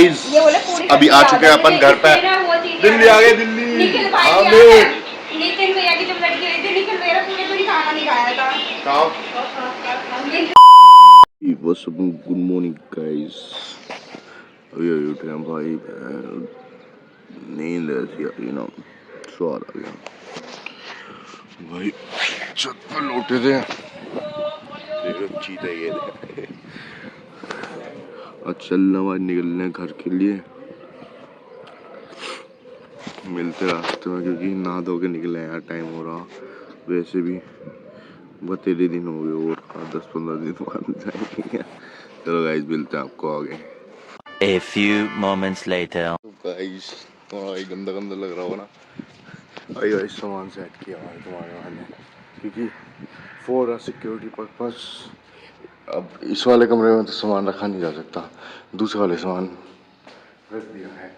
Guys अभी आ चुके हैं अपन घर पे। दिल्ली आ गए, दिल्ली। नितिन भैया की जब लड़की आई थी, नितिन भैया पूरी पूरी खाना नहीं खाया था। Good morning guys. अभी उठे हैं भाई, नींद ऐसी आ रही ना, स्वाद आ गया भाई। छत पर लौटे थे, चीते ये थे। आज चलना भाई, निकलने घर के लिए। मिलते रास्ते में, क्योंकि नहा धो के निकले यार, टाइम हो रहा वैसे भी। बतेरे दिन हो गए और 10-15 दिन बाद जाएंगे। चलो गाइस, मिलते हैं आपको आगे। A few moments later. Guys थोड़ा गंदा गंदा लग रहा होगा ना, आई गाइस सामान सेट किया है तुम्हारे वाले, क्योंकि फॉर सिक्योरिटी पर्पस अब इस वाले कमरे में तो सामान रखा नहीं जा सकता, दूसरे वाले सामान रख दिया है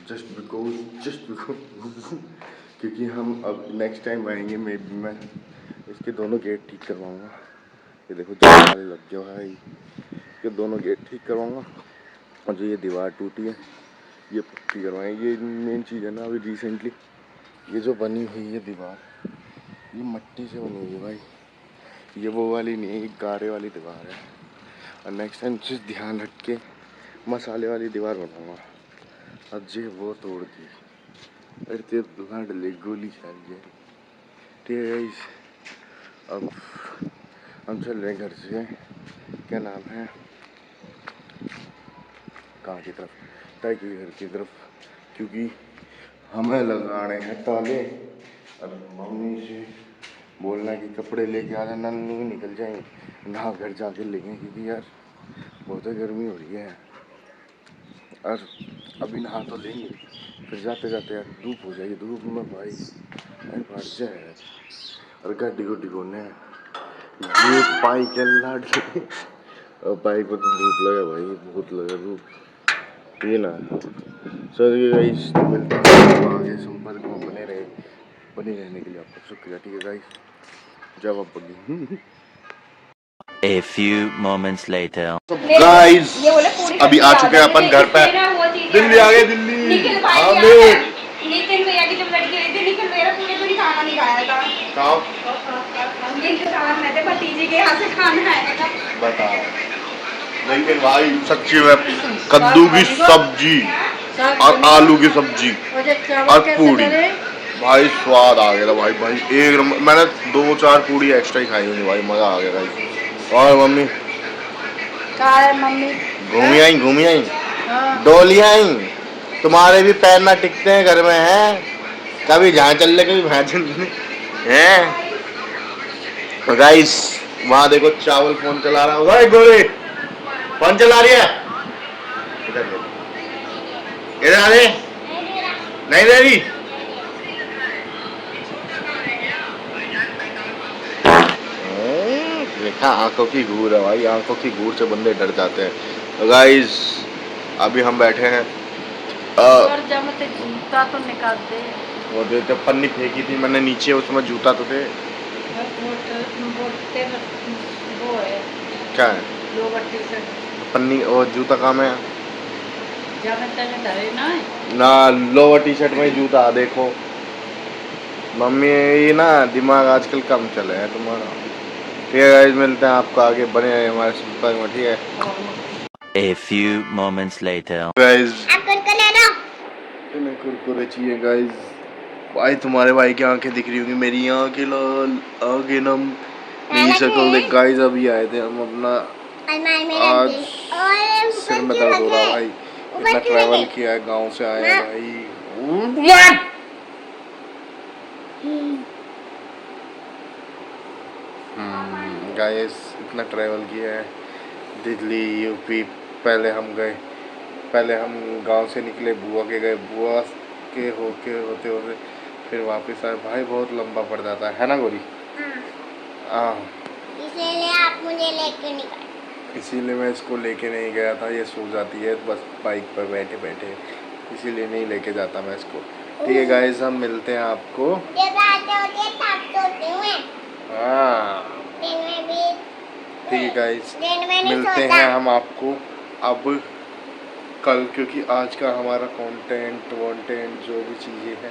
जस्ट बिकॉज क्योंकि हम अब नेक्स्ट टाइम आएंगे, मैं इसके दोनों गेट ठीक करवाऊंगा। ये देखो जाली वाले लग गया भाई, ये दोनों गेट ठीक करवाऊंगा। और जो ये दीवार टूटी है ये पक्की करवाएंगे। ये मेन चीज़ है ना, अभी रिसेंटली ये जो बनी हुई है दीवार, ये मिट्टी से बनी हुई है भाई, ये वो वाली नहीं है, ये गारे वाली दीवार है। और नेक्स्ट टाइम सिर्फ ध्यान रख के मसाले वाली दीवार बनाऊंगा। अब जे वो तोड़ दी, अरे तेरे ब्लड ले गोली चल गई। ठीक है गाइस, अब हम चल रहे हैं घर से, क्या नाम है, कहाँ की तरफ, ताई के घर की तरफ, क्योंकि हमें लगाने हैं ताले। अब मम्मी से बोलना कि कपड़े लेके आ जाना, नहीं निकल जाएंगे नहा घर जाके लेंगे, क्योंकि यार बहुत गर्मी हो रही है। और अभी नहा तो लेंगे, फिर जाते जाते यार धूप हो जाएगी, धूप में भाई फट जाए। और गाड़ी गुड्डी कौन है, ये पाई के लाड और पाई को तो धूप लगा भाई, बहुत लगा धूप। ये ना सर, ये गाइस मिलते हैं आगे, संपर्क में बने रहने के लिए आपका शुक्रिया। ठीक है गाइस, जब आप बगी। A few moments later. Guys अभी आ चुके हैं अपन घर पे। दिल्ली आ गए, दिल्ली। नितिन भैया की जब लड़की आई थी, नितिन भैया पूरी पूरी खाना नहीं खाया था। भतीजे के यहाँ से खाना आया था, बताओ। लेकिन भाई सच्ची में कद्दू की सब्जी और आलू की सब्जी और पूरी, भाई स्वाद आ गया था भाई। एक नंबर। मैंने 2-4 पूरी एक्स्ट्रा ही खाई हुई भाई, मजा आ गया भाई। और मम्मी घूमी आई डोली आई, तुम्हारे भी पैर ना टिकते हैं घर में हैं, कभी जहाँ चल रहे कभी वहाँ चल रहे हैं। तो गाइस वहाँ देखो चावल फोन चला रहा होगा, गोरे फोन चला रही है, इधर आ रहे नहीं दे रही। देखा, आंखों की घूर है भाई, आंखों की घूर से बंदे डर जाते हैं। तो गाइस अभी हम बैठे हैं, जूता तो निकाल दे, वो देते पन्नी फेंकी थी मैंने नीचे, उसमें जूता तो थे। वो है क्या है पन्नी, और जूता कहाँ है ना, लोअर टी शर्ट में जूता देखो। मम्मी ये ना दिमाग आजकल कम चले है तुम्हारा। ठीक है गाइस, मिलते हैं आपको आगे, बने रहे हमारे संपर्क में। ठीक है। A few moments later. Guys Kurkure चाहिए गाइस। भाई तुम्हारे भाई की आंखें दिख रही होंगी, मेरी आंखें लाल, आंखें नम, मेरी शक्ल देख। गाइस अभी आए थे हम अपना, आज सिर में दर्द हो रहा भाई, इतना ट्रैवल किया है, गांव से आए हैं भाई। गाइस इतना ट्रैवल किया है, दिल्ली यूपी, पहले हम गांव से निकले, बुआ के गए, बुआ के होते फिर वापस आए भाई, बहुत लंबा पड़ जाता है ना गोरी। हाँ इसीलिए आप मुझे लेके नहीं गए, इसीलिए मैं इसको लेके नहीं गया था, ये सो जाती है बस बाइक पर बैठे बैठे, इसीलिए नहीं लेके जाता मैं इसको। ठीक है गाइस, हम मिलते हैं आपको। हाँ ठीक है गाइस, मिलते हैं हम आपको अब कल, क्योंकि आज का हमारा कंटेंट वॉन्टेंट जो भी चीज़ें हैं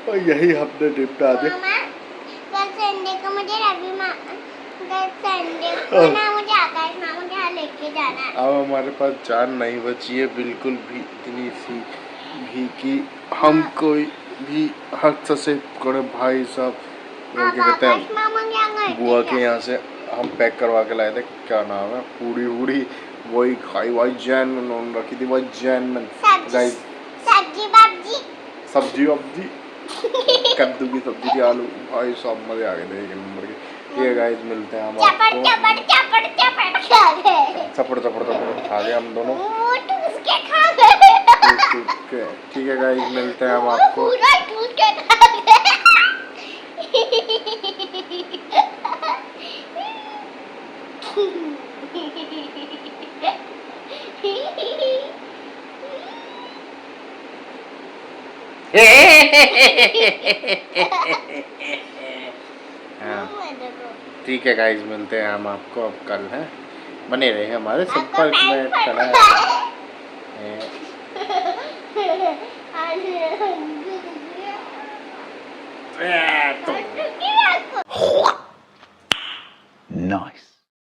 और यही हमने निपटा दे। मामा, कल संडे को मुझे कल संडे को ना मुझे आकाश मामा के यहाँ लेके जाना है। अब हमारे पास जान नहीं बची है बिल्कुल भी, इतनी सी भी कि हम कोई भी हद से करे भाई साहब क्या कहते आकाश हैं, मामा के यहाँ गए बुआ थे के यहाँ से हम पैक करवा के लाए थे, क्या नाम है, पूरी वूड़ी वही खाई भाई, जैन में नॉन रखी थी भाई, जैन में सब्जी सब्जी बाबजी सब्जी वब्जी कद्दू की सब्जी थी, आलू, भाई सब मजे आ गए थे एक नंबर के। ये गाइस मिलते हैं हम चपड़ आपको, चपड़ चपड़ चपड़ खा गए। चपड़ चपड़ चपड़ खा गए हम दोनों, वो टूस के खा गए। टूट के। ठीक है गाइस, मिलते हैं हम आपको, पूरा टूस के खा गए। हाँ ठीक है गाइस, मिलते हैं हम आपको अब कल, हैं बने रहे हमारे संपर्क में। आज